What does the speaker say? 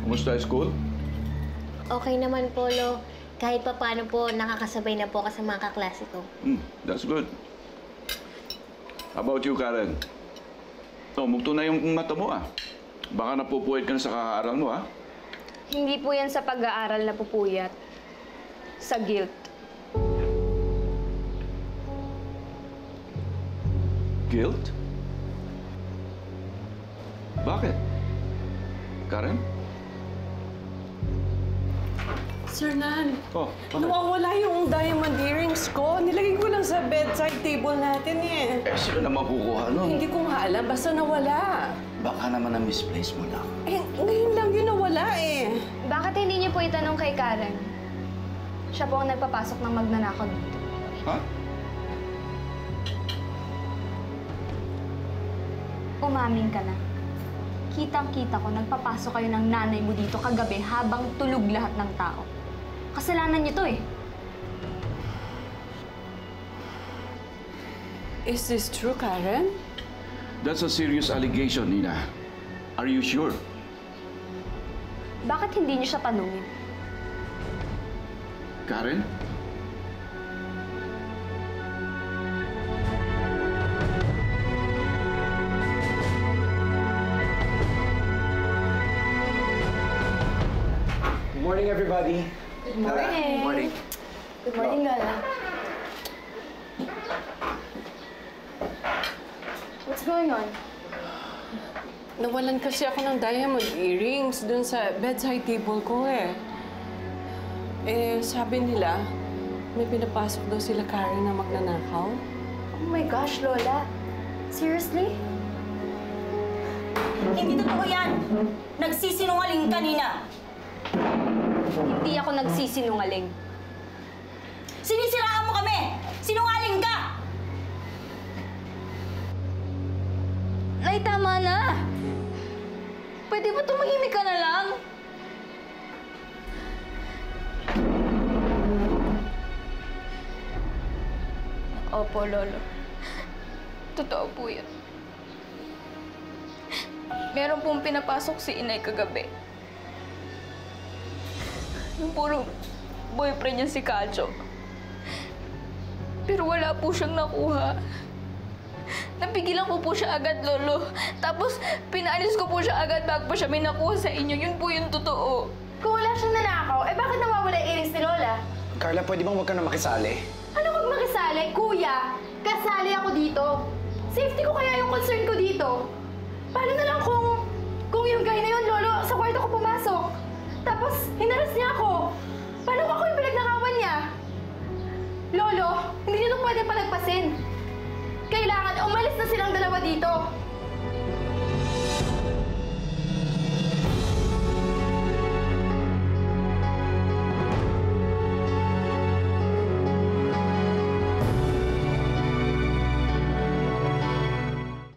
Kumusta ang school? Okay naman po, Lo. Kahit pa paano po, nakakasabay na po ako sa mga kaklase ko. That's good. How about you, Karen? Mugto na yung mata mo, ah. Baka napupuwit ka na sa kakaaral mo, ah. Hindi po yan sa pag-aaral na pupuyat. Sa guilt. Guilt? Bakit? Karen? Sir Nan, Bakit? nawawala yung diamond earrings ko. Nilagay ko lang sa bedside table natin eh. Sino naman kukuha nun? Hindi ko nga alam, basta nawala. Baka naman na-misplace mo lang. Ngayon lang yun nawala eh. Bakit hindi niyo po itanong kay Karen? Siya po ang nagpapasok ng magnanakaw dito. Ha? Umamin ka na. Kitang-kita ko, nagpapasok kayo ng nanay mo dito kagabi habang tulog lahat ng tao. Kasalanan niyo to eh. Is this true, Karen? That's a serious allegation, Nina. Are you sure? Bakit hindi niyo siya tanungin? Karen? Good morning, everybody. Good morning. Good morning. Good morning, Lola. What's going on? Nawalan kasi ako ng diamond earrings dun sa bedside table ko eh. Sabi nila, may pinapasok daw sila Karen na magnanakaw. Oh my gosh, Lola. Seriously? Hindi totoo yan! Nagsisinungaling kanina! Hindi ako nagsisinungaling. Sinisiraan mo kami! Sinungaling ka! Nay, tama na! Pwede ba tumahimik ka na lang? Opo, Lolo. Totoo po yun. Meron pong pinapasok si Inay kagabi. Yung puro boyfriend niya si Kacho. Pero wala po siyang nakuha. Napigilan ko po siya agad, Lolo. Tapos, pinaalis ko po siya agad bago pa siya may nakuha sa inyo. Yun po yung totoo. Kung wala siyang nanakaw, bakit nawawala yung earrings ni Lola? Carla, pwede bang huwag ka na makisali? Ano wag makisali? Kuya, kasali ako dito. Safety ko kaya yung concern ko dito. Paano na lang kung yung guy na yun, Lolo, sa kwarto ko pumasok? Tapos, hinaras niya ako. Paano ako yung pinagnakawan niya? Lolo, hindi niyo ito pwede palagpasin. Kailangan umalis na silang dalawa dito.